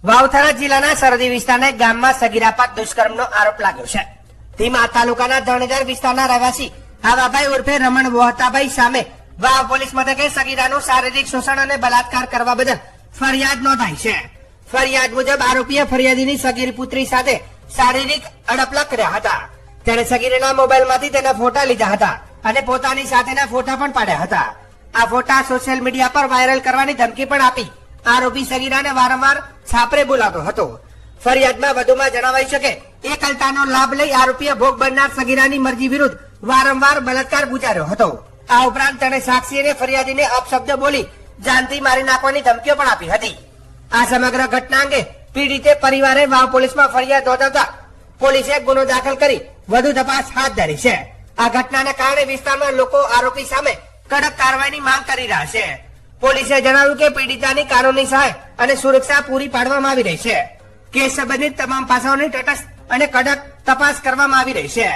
વાવથરા જિલ્લાના સરહદી વિસ્તારના એક ગામમાં સગીરા પર દુષ્કર્મનો આરોપ લાગ્યો છે. ધીમા તાલુકાના ધણેજર વિસ્તારના રહેવાસી આવાભાઈ ઉર્ફે રમણ વોહતાભાઈ સામે વાવ પોલીસ મથકે સગીરાનું શારીરિક શોષણ અને બલાત્કાર કરવા બદલ ફરિયાદ નોંધાઈ છે. ફરિયાદ મુજબ આરોપીએ ફરિયાદીની સગીર પુત્રી સાથે શારીરિક અડપલા કર્યા હતા. તેણે સગીરના મોબાઈલમાંથી તેના ફોટા લીધા હતા અને પોતાની સાથેના ફોટા પણ પાડ્યા હતા. આ ફોટા સોશિયલ મીડિયા પર વાયરલ કરવાની ધમકી પણ આપી આરોપી સગીરાને વારંવાર છાપરે બોલાવતો હતો. ફરિયાદમાં વધુમાં જણાવાયું છે કે એકલતાનો લાભ લઈ આરોપીએ ભોગ બનનાર સગીરાની મરજી વિરુદ્ધ વારંવાર બલાત્કાર ગુજાર્યો હતો. આ ઉપરાંત તેણે સાક્ષી અને ફરિયાદીને અપશબ્દ બોલી જાનથી મારી નાખવાની ધમકીઓ પણ આપી હતી. આ સમગ્ર ઘટના અંગે પીડિતે પરિવારે વાવ પોલીસમાં ફરિયાદ નોંધાવતા પોલીસે ગુનો દાખલ કરી વધુ તપાસ હાથ ધરી છે. આ ઘટનાને કારણે વિસ્તારમાં લોકો આરોપી સામે કડક કાર્યવાહીની માંગ કરી રહ્યા છે. પોલીસે જણાવ્યું કે પીડિતાની કાનૂની સહાય અને સુરક્ષા પૂરી પાડવામાં આવી રહી છે. કેસ સંબંધિત તમામ પાસાઓની તટસ્થ અને કડક તપાસ કરવામાં આવી રહી છે.